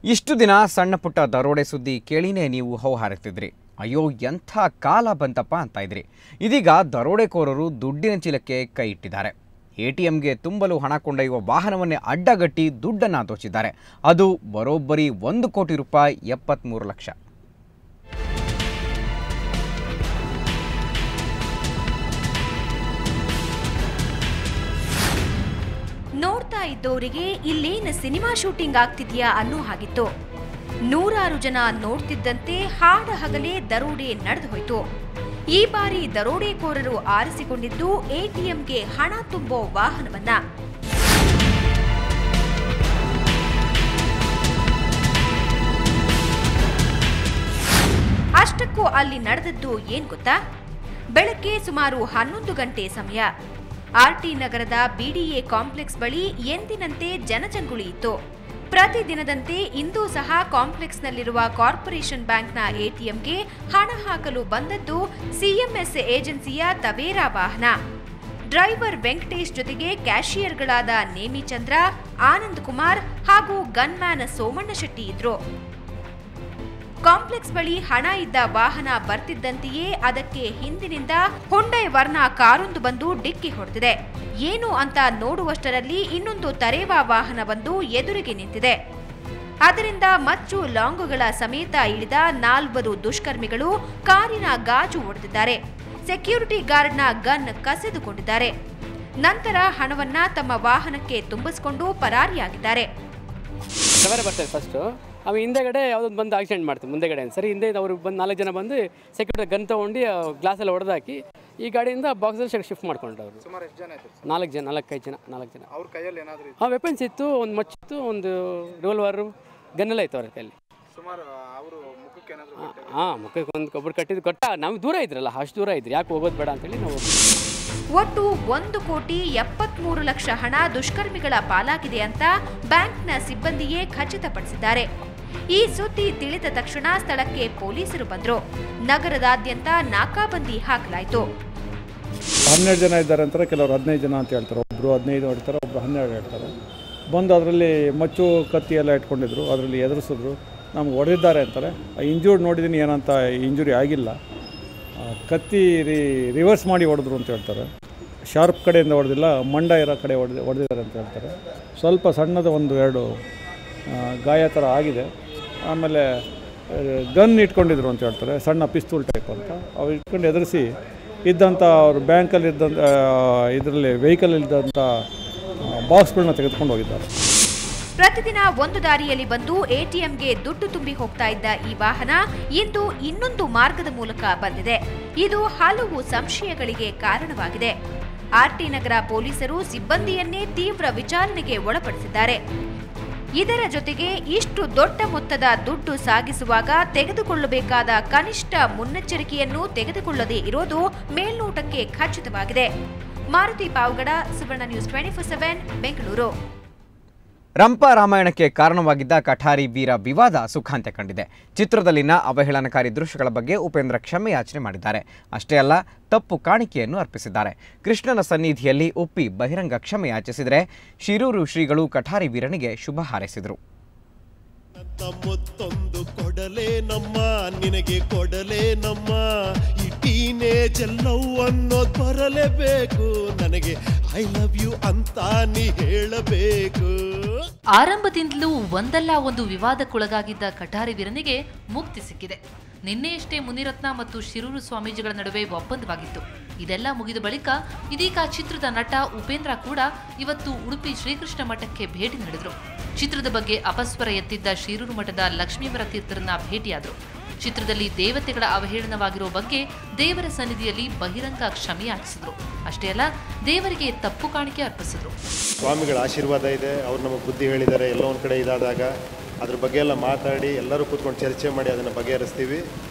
ಇಷ್ಟು ದಿನ ಸಣ್ಣ ಪುಟ್ಟ ದರೋಡೆ ಸುದ್ದಿ ಕೇಳಿನೇ ನೀವು ಹೌಹಾರುತ್ತಿದ್ರಿ. ಅಯ್ಯೋ ಎಂಥ ಕಾಲ ಬಂತಪ್ಪ ಅಂತ ಇದ್ರಿ. ಇದೀಗ ದರೋಡೆಕೋರರು ದುಡ್ಡಿನ ಚೀಲಕ್ಕೆ ಕೈ ಇಟ್ಟಿದ್ದಾರೆ. ಎಟಿಎಂಗೆ ತುಂಬಲು ಹಣ ಕೊಂಡೊಯ್ಯುವ ವಾಹನವನ್ನೇ ಅಡ್ಡಗಟ್ಟಿ ದುಡ್ಡನ್ನು ದೋಚಿದ್ದಾರೆ. ಅದು ಬರೋಬ್ಬರಿ 1 ಕೋಟಿ ರೂಪಾಯಿ 73 ಲಕ್ಷ. ನೋಡ್ತಾ ಇದ್ದವರಿಗೆ ಇಲ್ಲೇನು ಸಿನಿಮಾ ಶೂಟಿಂಗ್ ಆಗ್ತಿದ್ಯಾ ಅನ್ನೋ ಹಾಗಿತ್ತು. ನೂರಾರು ಜನ ನೋಡ್ತಿದ್ದಂತೆ ಹಾಡ ಹಗಲೇ ದರೋಡೆ ನಡೆದು ಹೋಯ್ತು. ಈ ಬಾರಿ ದರೋಡೆಕೋರರು ಆರಿಸಿಕೊಂಡಿದ್ದು ಎಟಿಎಂಗೆ ಹಣ ತುಂಬೋ ವಾಹನವನ್ನ. ಅಷ್ಟಕ್ಕೂ ಅಲ್ಲಿ ನಡೆದದ್ದು ಏನ್ ಗೊತ್ತಾ? ಬೆಳಗ್ಗೆ ಸುಮಾರು 11 ಗಂಟೆ ಸಮಯ. ಆರ್ಟಿ ನಗರದ ಬಿಡಿಎ ಕಾಂಪ್ಲೆಕ್ಸ್ ಬಳಿ ಎಂದಿನಂತೆ ಜನಜಂಗುಳಿ ಇತ್ತು. ಪ್ರತಿದಿನದಂತೆ ಇಂದೂ ಸಹ ಕಾಂಪ್ಲೆಕ್ಸ್ನಲ್ಲಿರುವ ಕಾರ್ಪೊರೇಷನ್ ಬ್ಯಾಂಕ್ನ ಎಟಿಎಂಗೆ ಹಣ ಹಾಕಲು ಬಂದದ್ದು ಸಿಎಂಎಸ್ ಏಜೆನ್ಸಿಯ ತವೇರಾ ವಾಹನ. ಡ್ರೈವರ್ ವೆಂಕಟೇಶ್ ಜೊತೆಗೆ ಕ್ಯಾಶಿಯರ್ಗಳಾದ ನೇಮಿಚಂದ್ರ, ಆನಂದ್ ಕುಮಾರ್ ಹಾಗೂ ಗನ್ಮ್ಯಾನ್ ಸೋಮಣ್ಣ ಶೆಟ್ಟಿ ಇದ್ರು. ಕಾಂಪ್ಲೆಕ್ಸ್ ಬಳಿ ಹಣ ಇದ್ದ ವಾಹನ ಬರ್ತಿದ್ದಂತೆಯೇ ಅದಕ್ಕೆ ಹಿಂದಿನಿಂದ ಹುಂಡೈ ವರ್ಣ ಕಾರೊಂದು ಬಂದು ಡಿಕ್ಕಿ ಹೊಡೆದಿದೆ. ಏನು ಅಂತ ನೋಡುವಷ್ಟರಲ್ಲಿ ಇನ್ನೊಂದು ತರೇವಾ ವಾಹನ ಬಂದು ಎದುರಿಗೆ ನಿಂತಿದೆ. ಅದರಿಂದ ಮಚ್ಚು ಲಾಂಗುಗಳ ಸಮೇತ ಇಳಿದ 4 ದುಷ್ಕರ್ಮಿಗಳು ಕಾರಿನ ಗಾಜು ಒಡೆದಿದ್ದಾರೆ. Security ಗಾರ್ಡ್ನ gun ಕಸಿದುಕೊಂಡಿದ್ದಾರೆ. ನಂತರ ಹಣವನ್ನ ತಮ್ಮ ವಾಹನಕ್ಕೆ ತುಂಬಿಸಿಕೊಂಡು ಪರಾರಿಯಾಗಿದ್ದಾರೆ. ಅವ ಹಿಂದೆಗಡೆ ಯಾವುದೊಂದು ಬಂದು ಆಕ್ಸಿಡೆಂಟ್ ಮಾಡ್ತೀವಿ ಮುಂದೆಗಡೆ ಸರಿ. ಹಿಂದೆ ಅವ್ರು ಬಂದು 4 ಜನ ಬಂದು ಸೆಕ್ಯೂರಿಟಿ ಗನ್ ತೊಗೊಂಡು ಗ್ಲಾಸೆಲ್ಲ ಹೊಡೆದಾಕಿ ಈ ಗಾಡಿಯಿಂದ ಬಾಕ್ಸಲ್ಲಿ ಶಿಫ್ಟ್ ಮಾಡ್ಕೊಂಡ್ರು ಅವರು. 4 ಜನ 4-5 ಜನ 4 ಜನ ಅವ್ರ ಕೈಯಲ್ಲಿ ಏನಾದರೂ ವೆಪನ್ಸ್ ಇತ್ತು, ಒಂದು ಮಚ್ಚಿತ್ತು, ಒಂದು ರಿವಾಲ್ವರು, ಗನ್ನೆಲ್ಲ ಇತ್ತು ಅವ್ರ ಕೈಯಲ್ಲಿ. ಮುಖಕ್ಕೆ ಒಂದು ಒಬ್ಬರು ಕಟ್ಟಿದ್ದು ಕೊಟ್ಟ. ನಾವು ದೂರ ಇದ್ರಲ್ಲ, ಅಷ್ಟು ದೂರ ಇದ್ರಿ, ಯಾಕೆ ಹೋಗೋದು ಬೇಡ ಅಂತೇಳಿ ನಾವು. ಒಟ್ಟು 1 ಕೋಟಿ 73 ಲಕ್ಷ ಹಣ ದುಷ್ಕರ್ಮಿಗಳ ಪಾಲಾಗಿದೆ ಅಂತ ಬ್ಯಾಂಕ್ನ ಸಿಬ್ಬಂದಿಯೇ ಖಚಿತಪಡಿಸಿದ್ದಾರೆ. ಈ ಸುದ್ದಿ ತಿಳಿದ ತಕ್ಷಣ ಸ್ಥಳಕ್ಕೆ ಪೊಲೀಸರು ಬಂದರು. ನಗರದಾದ್ಯಂತ ನಾಕಾಬಂದಿ ಹಾಕಲಾಯಿತು. 12 ಜನ ಇದ್ದಾರೆ ಅಂತಾರೆ, ಕೆಲವರು 15 ಜನ ಅಂತ ಹೇಳ್ತಾರೆ. ಒಬ್ಬರು 15 ಹೇಳ್ತಾರೆ, ಒಬ್ಬರು 12 ಹೇಳ್ತಾರೆ. ಬಂದು ಅದರಲ್ಲಿ ಮಚ್ಚು ಕತ್ತಿ ಎಲ್ಲ ಇಟ್ಕೊಂಡಿದ್ರು, ಅದರಲ್ಲಿ ಎದುರಿಸಿದ್ರು, ನಮ್ಗೆ ಹೊಡೆದಿದ್ದಾರೆ ಅಂತಾರೆ. ಇಂಜೂರ್ಡ್ ನೋಡಿದ್ದೀನಿ, ಏನಂತ ಇಂಜುರಿ ಆಗಿಲ್ಲ. ಕತ್ತಿ ರಿವರ್ಸ್ ಮಾಡಿ ಹೊಡೆದ್ರು ಅಂತ ಹೇಳ್ತಾರೆ. ಶಾರ್ಪ್ ಕಡೆಯಿಂದ ಹೊಡೆದಿಲ್ಲ, ಮಂಡ ಇರೋ ಕಡೆ ಹೊಡೆದಿದ್ದಾರೆ ಅಂತ ಹೇಳ್ತಾರೆ. ಸ್ವಲ್ಪ ಸಣ್ಣದ 1-2 ಗಾಯ ಥರ ಆಗಿದೆ. ಆಮೇಲೆ ಗನ್ ಇಟ್ಕೊಂಡಿದ್ರು ಅಂತ ಹೇಳ್ತಾರೆ, ಸಣ್ಣ ಪಿಸ್ತೂಲ್ ಟೈಪ್ ಅಂತ. ಅವ್ರು ಇಟ್ಕೊಂಡು ಎದುರಿಸಿ ಇದ್ದಂಥ ಅವ್ರು ಬ್ಯಾಂಕಲ್ಲಿ ಇದ್ದಂಥ ಇದರಲ್ಲಿ ವೆಹಿಕಲಲ್ಲಿದ್ದಂಥ ಬಾಕ್ಸ್ಗಳನ್ನ ತೆಗೆದುಕೊಂಡು ಹೋಗಿದ್ದಾರೆ. ಪ್ರತಿದಿನ ಒಂದು ದಾರಿಯಲ್ಲಿ ಬಂದು ಎಟಿಎಂಗೆ ದುಡ್ಡು ತುಂಬಿ ಹೋಗ್ತಾ ಇದ್ದ ಈ ವಾಹನ ಇಂದು ಇನ್ನೊಂದು ಮಾರ್ಗದ ಮೂಲಕ ಬಂದಿದೆ. ಇದು ಹಲವು ಸಂಶಯಗಳಿಗೆ ಕಾರಣವಾಗಿದೆ. ಆರ್ಟಿ ನಗರ ಪೊಲೀಸರು ಸಿಬ್ಬಂದಿಯನ್ನೇ ತೀವ್ರ ವಿಚಾರಣೆಗೆ ಒಳಪಡಿಸಿದ್ದಾರೆ. ಇದರ ಜೊತೆಗೆ ಇಷ್ಟು ದೊಡ್ಡ ಮೊತ್ತದ ದುಡ್ಡು ಸಾಗಿಸುವಾಗ ತೆಗೆದುಕೊಳ್ಳಬೇಕಾದ ಕನಿಷ್ಠ ಮುನ್ನೆಚ್ಚರಿಕೆಯನ್ನು ತೆಗೆದುಕೊಳ್ಳದೇ ಇರೋದು ಮೇಲ್ನೋಟಕ್ಕೆ ಖಚಿತವಾಗಿದೆ. ಮಾರುತಿ ಪಾವಗಡ, ಸುವರ್ಣ ನ್ಯೂಸ್ 24/7, ಬೆಂಗಳೂರು. ರಂಪ ರಾಮಾಯಣಕ್ಕೆ ಕಾರಣವಾಗಿದ್ದ ಕಠಾರಿ ವೀರ ವಿವಾದ ಸುಖಾಂತ್ಯ ಕಂಡಿದೆ. ಚಿತ್ರದಲ್ಲಿನ ಅವಹೇಳನಕಾರಿ ದೃಶ್ಯಗಳ ಬಗ್ಗೆ ಉಪೇಂದ್ರ ಕ್ಷಮೆಯಾಚನೆ ಮಾಡಿದ್ದಾರೆ. ಅಷ್ಟೇ ಅಲ್ಲ, ತಪ್ಪು ಕಾಣಿಕೆಯನ್ನು ಅರ್ಪಿಸಿದ್ದಾರೆ. ಕೃಷ್ಣನ ಸನ್ನಿಧಿಯಲ್ಲಿ ಒಪ್ಪಿ ಬಹಿರಂಗ ಕ್ಷಮೆಯಾಚಿಸಿದರೆ ಶಿರೂರು ಶ್ರೀಗಳು ಕಠಾರಿ ವೀರನಿಗೆ ಶುಭ ಹಾರೈಸಿದರು. ತಮ್ಮೊತ್ತೊಂದು ಕೊಡಲೇ ನಮ್ಮ ನಿನಗೆ ಕೊಡಲೇ ನಮ್ಮ ಈ ಟೀನೇಜ್ ಲವ್ ಅನ್ನೋದು ಬರಲೇಬೇಕು ನನಗೆ. ಐ ಲವ್ ಯು ಅಂತ ನೀ ಹೇಳಬೇಕು. ಆರಂಭದಿಂದಲೂ ಒಂದಲ್ಲ ಒಂದು ವಿವಾದಕ್ಕೊಳಗಾಗಿದ್ದ ಕಠಾರಿ ವೀರನಿಗೆ ಮುಕ್ತಿ ಸಿಕ್ಕಿದೆ. ನಿನ್ನೆಯಷ್ಟೇ ಮುನಿರತ್ನ ಮತ್ತು ಶಿರೂರು ಸ್ವಾಮೀಜಿಗಳ ನಡುವೆ ಒಪ್ಪಂದವಾಗಿತ್ತು. ಇದೆಲ್ಲ ಮುಗಿದ ಬಳಿಕ ಇದೀಗ ಚಿತ್ರದ ನಟ ಉಪೇಂದ್ರ ಕೂಡ ಇವತ್ತು ಉಡುಪಿ ಶ್ರೀಕೃಷ್ಣ ಮಠಕ್ಕೆ ಭೇಟಿ ನೀಡಿದರು. ಚಿತ್ರದ ಬಗ್ಗೆ ಅಪಸ್ವರ ಎತ್ತಿದ್ದ ಶಿರೂರು ಮಠದ ಲಕ್ಷ್ಮೀವರ ತೀರ್ಥರನ್ನ ಭೇಟಿಯಾದರು. ಚಿತ್ರದಲ್ಲಿ ದೇವತೆಗಳ ಅವಹೇಳನವಾಗಿರೋ ಬಗ್ಗೆ ದೇವರ ಸನ್ನಿಧಿಯಲ್ಲಿ ಬಹಿರಂಗ ಕ್ಷಮೆಯಾಚಿಸಿದ್ರು. ಅಷ್ಟೇ ಅಲ್ಲ, ದೇವರಿಗೆ ತಪ್ಪು ಕಾಣಿಕೆ ಅರ್ಪಿಸಿದ್ರು. ಸ್ವಾಮಿಗಳ ಆಶೀರ್ವಾದ ಇದೆ, ಅವ್ರು ನಮಗೆ ಬುದ್ಧಿ ಹೇಳಿದ್ದಾರೆ. ಎಲ್ಲೋ ಒಂದು ಕಡೆ ಇದಾದಾಗ ಅದ್ರ ಬಗ್ಗೆ ಎಲ್ಲ ಮಾತಾಡಿ ಎಲ್ಲರೂ ಕೂತ್ಕೊಂಡು ಚರ್ಚೆ ಮಾಡಿ ಅದನ್ನು ಬಗೆಹರಿಸ್ತೀವಿ.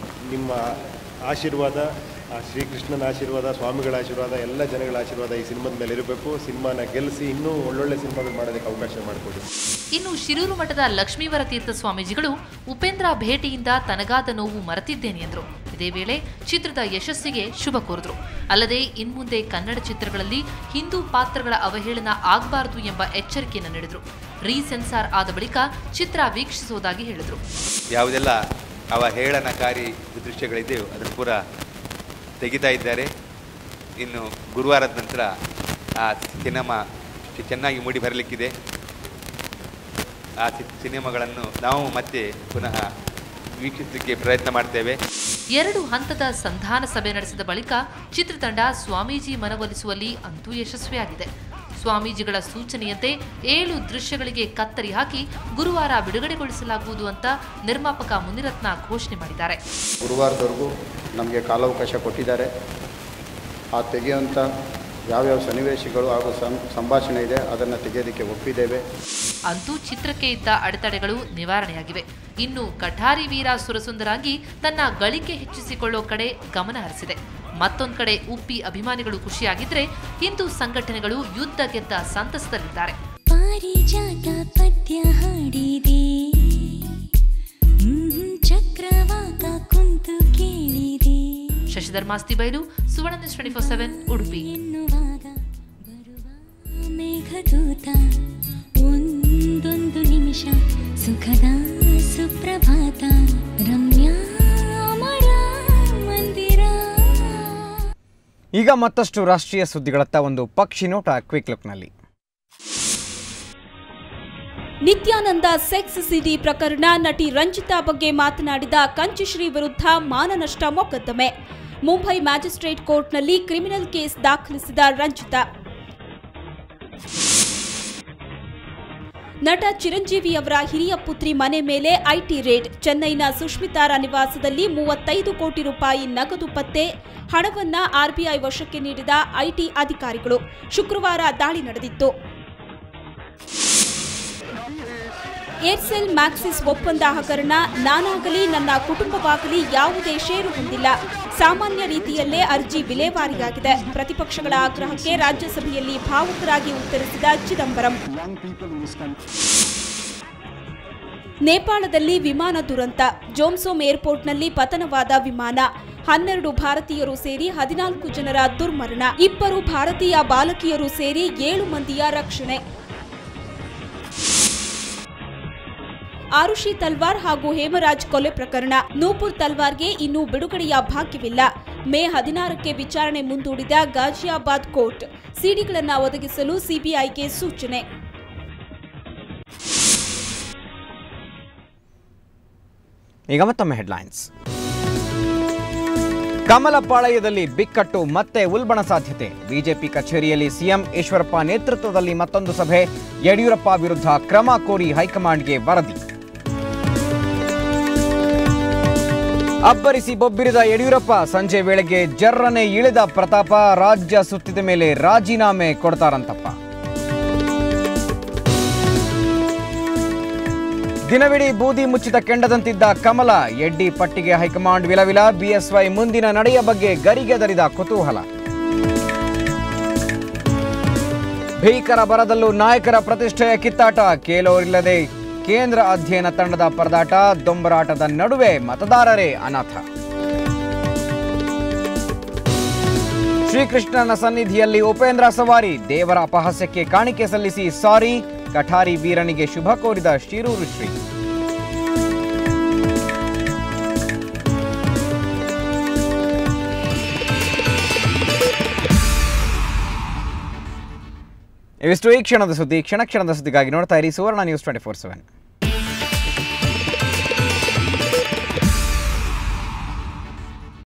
ನಿಮ್ಮ ಆಶೀರ್ವಾದ, ಶ್ರೀಕೃಷ್ಣನ ಆಶೀರ್ವಾದ, ಸ್ವಾಮಿಗಳ ಆಶೀರ್ವಾದ, ಎಲ್ಲ ಜನಗಳ ಆಶೀರ್ವಾದ ಈ ಸಿನಿಮಾದ ಮೇಲೆ ಇರಬೇಕು. ಸಿನಿಮಾನ ಗೆಲ್ಲಿಸಿ ಇನ್ನೂ ಒಳ್ಳೊಳ್ಳೆ ಸಿನಿಮಾಗಳು ಮಾಡೋದಕ್ಕೆ ಅವಕಾಶ ಮಾಡಿಕೊಡಿ. ಇನ್ನು ಶಿರೂರು ಮಠದ ಲಕ್ಷ್ಮೀವರ ತೀರ್ಥ ಸ್ವಾಮೀಜಿಗಳು ಉಪೇಂದ್ರ ಭೇಟಿಯಿಂದ ತನಗಾದ ನೋವು ಮರೆತಿದ್ದೇನೆ ಎಂದರು. ಇದೇ ವೇಳೆ ಚಿತ್ರದ ಯಶಸ್ಸಿಗೆ ಶುಭ ಕೋರಿದ್ರು. ಅಲ್ಲದೆ ಇನ್ಮುಂದೆ ಕನ್ನಡ ಚಿತ್ರಗಳಲ್ಲಿ ಹಿಂದೂ ಪಾತ್ರಗಳ ಅವಹೇಳನ ಆಗಬಾರದು ಎಂಬ ಎಚ್ಚರಿಕೆಯನ್ನು ನೀಡಿದ್ರು. ರೀಸೆನ್ಸಾರ್ ಆದ ಬಳಿಕ ಚಿತ್ರ ವೀಕ್ಷಿಸುವುದಾಗಿ ಹೇಳಿದ್ರು. ಯಾವುದೆಲ್ಲ ಅವಹೇಳನಕಾರಿ ದೃಶ್ಯಗಳಿದೆಯೋ ಅದನ್ನು ಪೂರ ತೆಗಿತಾ ಇದ್ದಾರೆ. ಇನ್ನು ಗುರುವಾರದ ನಂತರ ಆ ಸಿನಿಮಾ ಚೆನ್ನಾಗಿ ಮೂಡಿ ಬರಲಿಕ್ಕಿದೆ. ಆ ಸಿನಿಮಾಗಳನ್ನು ನಾವು ಮತ್ತೆ ಪುನಃ ವೀಕ್ಷಿಸಲಿಕ್ಕೆ ಪ್ರಯತ್ನ ಮಾಡ್ತೇವೆ. 2 ಹಂತದ ಸಂಧಾನ ಸಭೆ ನಡೆಸಿದ ಬಳಿಕ ಚಿತ್ರತಂಡ ಸ್ವಾಮೀಜಿ ಮನವೊಲಿಸುವಲ್ಲಿ ಅಂತೂ ಯಶಸ್ವಿಯಾಗಿದೆ. ಸ್ವಾಮೀಜಿಗಳ ಸೂಚನೆಯಂತೆ 7 ದೃಶ್ಯಗಳಿಗೆ ಕತ್ತರಿ ಹಾಕಿ ಗುರುವಾರ ಬಿಡುಗಡೆಗೊಳಿಸಲಾಗುವುದು ಅಂತ ನಿರ್ಮಾಪಕ ಮುನಿರತ್ನ ಘೋಷಣೆ ಮಾಡಿದ್ದಾರೆ. ಗುರುವಾರದವರೆಗೂ ನಮಗೆ ಕಾಲಾವಕಾಶ ಕೊಟ್ಟಿದ್ದಾರೆ. ಆ ತೆಗೆಯುವಂಥ ಯಾವ್ಯಾವ ಸನ್ನಿವೇಶಗಳು ಹಾಗೂ ಸಂಭಾಷಣೆ ಇದೆ ಅದನ್ನು ತೆಗೆಯೋದಕ್ಕೆ ಒಪ್ಪಿದ್ದೇವೆ. ಅಂತೂ ಚಿತ್ರಕ್ಕೆ ಇದ್ದ ಅಡೆತಡೆಗಳು ನಿವಾರಣೆಯಾಗಿವೆ. ಇನ್ನು ಕಠಾರಿ ವೀರ ಸುರಸುಂದರಾಗಿ ತನ್ನ ಗಳಿಕೆ ಹೆಚ್ಚಿಸಿಕೊಳ್ಳೋ ಕಡೆ ಗಮನ ಹರಿಸಿದೆ. ಮತ್ತೊಂದು ಕಡೆ ಉಪ್ಪಿ ಅಭಿಮಾನಿಗಳು ಖುಷಿಯಾಗಿದ್ರೆ ಹಿಂದೂ ಸಂಘಟನೆಗಳು ಯುದ್ಧ ಗೆದ್ದ ಸಂತಸದಲ್ಲಿದ್ದಾರೆ. ಶಶಿಧರ್ ಮಾಸ್ತಿ ಬೈಲು, ಸುವರ್ಣ ನ್ಯೂಸ್ 24/7 ಉಡುಪಿ. ಒಂದೊಂದು ನಿಮಿಷ ಸುಖದ ಸುಪ್ರಭಾತ ರಮ್ಯಾ ಮಂದಿರ. ಈಗ ಮತ್ತಷ್ಟು ರಾಷ್ಟ್ರೀಯ ಸುದ್ದಿಗಳತ್ತ ಒಂದು ಪಕ್ಷಿ ನೋಟ ಕ್ವಿಕ್ ಲುಕ್ನಲ್ಲಿ. ನಿತ್ಯಾನಂದ ಸೆಕ್ಸ್ ಸಿಡಿ ಪ್ರಕರಣ. ನಟಿ ರಂಜಿತಾ ಬಗ್ಗೆ ಮಾತನಾಡಿದ ಕಂಚಿಶ್ರೀ ವಿರುದ್ಧ ಮಾನನಷ್ಟ ಮೊಕದ್ದಮೆ. ಮುಂಬೈ ಮ್ಯಾಜಿಸ್ಟ್ರೇಟ್ ಕೋರ್ಟ್ನಲ್ಲಿ ಕ್ರಿಮಿನಲ್ ಕೇಸ್ ದಾಖಲಿಸಿದ ರಂಜಿತಾ. ನಟ ಚಿರಂಜೀವಿ ಅವರ ಹಿರಿಯ ಪುತ್ರಿ ಮನೆ ಮೇಲೆ ಐಟಿ ರೇಡ್. ಚೆನ್ನೈನ ಸುಷ್ಮಿತಾರ ನಿವಾಸದಲ್ಲಿ 35 ಕೋಟಿ ರೂಪಾಯಿ ನಗದು ಪತ್ತೆ. ಹಣವನ್ನ ಆರ್ಬಿಐ ವಶಕ್ಕೆ ನೀಡಿದ ಐಟಿ ಅಧಿಕಾರಿಗಳು. ಶುಕ್ರವಾರ ದಾಳಿ ನಡೆದಿತ್ತು. ಏರ್ಸೆಲ್ ಮ್ಯಾಕ್ಸಿಸ್ ಒಪ್ಪಂದ ಹಗರಣ. ನಾನಾಗಲಿ ನನ್ನ ಕುಟುಂಬವಾಗಲಿ ಯಾವುದೇ ಷೇರು ಹೊಂದಿಲ್ಲ. ಸಾಮಾನ್ಯ ರೀತಿಯಲ್ಲೇ ಅರ್ಜಿ ವಿಲೇವಾರಿಯಾಗಿದೆ. ಪ್ರತಿಪಕ್ಷಗಳ ಆಗ್ರಹಕ್ಕೆ ರಾಜ್ಯಸಭೆಯಲ್ಲಿ ಭಾವುಕರಾಗಿ ಉತ್ತರಿಸಿದ ಚಿದಂಬರಂ. ನೇಪಾಳದಲ್ಲಿ ವಿಮಾನ ದುರಂತ. ಜೋಮ್ಸೋಮ್ ಏರ್ಪೋರ್ಟ್ನಲ್ಲಿ ಪತನವಾದ ವಿಮಾನ. 12 ಭಾರತೀಯರು ಸೇರಿ 14 ಜನರ ದುರ್ಮರಣ. 2 ಭಾರತೀಯ ಬಾಲಕಿಯರು ಸೇರಿ 7 ಮಂದಿಯ ರಕ್ಷಣೆ. ಆರುಷಿ ತಲ್ವಾರ್ ಹಾಗೂ ಹೇಮರಾಜ್ ಕೊಲೆ ಪ್ರಕರಣ. ನೂಪುರ್ ತಲ್ವಾರ್ಗೆ ಇನ್ನೂ ಬಿಡುಗಡೆಯ ಭಾಗ್ಯವಿಲ್ಲ. ಮೇ 16ಕ್ಕೆ ವಿಚಾರಣೆ ಮುಂದೂಡಿದ ಗಾಜಿಯಾಬಾದ್ ಕೋರ್ಟ್. ಸಿಡಿಗಳನ್ನು ಒದಗಿಸಲು ಸಿಬಿಐಗೆ ಸೂಚನೆ. ಈಗ ಮತ್ತೊಮ್ಮೆ ಹೆಡ್ಲೈನ್ಸ್. ಕಮಲಪಾಳಯದಲ್ಲಿ ಬಿಕ್ಕಟ್ಟು, ಮತ್ತೆ ಉಲ್ಬಣ ಸಾಧ್ಯತೆ. ಬಿಜೆಪಿ ಕಚೇರಿಯಲ್ಲಿ ಸಿಎಂ ಈಶ್ವರಪ್ಪ ನೇತೃತ್ವದಲ್ಲಿ ಮತ್ತೊಂದು ಸಭೆ. ಯಡಿಯೂರಪ್ಪ ವಿರುದ್ಧ ಕ್ರಮ ಕೋರಿ ಹೈಕಮಾಂಡ್ಗೆ ವರದಿ. ಅಬ್ಬರಿಸಿ ಬೊಬ್ಬಿರಿದ ಯಡಿಯೂರಪ್ಪ. ಸಂಜೆ ವೇಳೆಗೆ ಜರ್ರನೆ ಇಳಿದ ಪ್ರತಾಪ. ರಾಜ್ಯ ಸುತ್ತಿದ ಮೇಲೆ ರಾಜೀನಾಮೆ ಕೊಡ್ತಾರಂತಪ್ಪ. ದಿನವಿಡೀ ಬೂದಿ ಮುಚ್ಚಿದ ಕೆಂಡದಂತಿದ್ದ ಕಮಲ. ಎಡ್ಡಿ ಪಟ್ಟಿಗೆ ಹೈಕಮಾಂಡ್ ವಿಲವಿಲ. ಬಿಎಸ್ವೈ ಮುಂದಿನ ನಡೆಯ ಬಗ್ಗೆ ಗರಿಗೆದರಿದ ಕುತೂಹಲ. ಭೀಕರ ಬರದಲ್ಲೂ ನಾಯಕರ ಪ್ರತಿಷ್ಠೆಯ ಕಿತ್ತಾಟ. ಕೇಳೋರಿಲ್ಲದೆ ಕೇಂದ್ರ ಅಧ್ಯಯನ ತಂಡದ ಪರದಾಟ. ದೊಂಬರಾಟದ ನಡುವೆ ಮತದಾರರೇ ಅನಾಥ. ಶ್ರೀಕೃಷ್ಣನ ಸನ್ನಿಧಿಯಲ್ಲಿ ಉಪೇಂದ್ರ ಸವಾರಿ. ದೇವರ ಅಪಹಾಸ್ಯಕ್ಕೆ ಕಾಣಿಕೆ ಸಲ್ಲಿಸಿ ಸಾರಿ. ಕಠಾರಿ ವೀರನಿಗೆ ಶುಭ ಕೋರಿದ ಶಿರೂರು ಶ್ರೀ. ಇವಿಷ್ಟು ಈ ಕ್ಷಣದ ಸುದ್ದಿ. ಕ್ಷಣದ ಸುದ್ದಿಗಾಗಿ ನೋಡ್ತಾ ಇರಿ ಸುವರ್ಣ ನ್ಯೂಸ್ 24/7.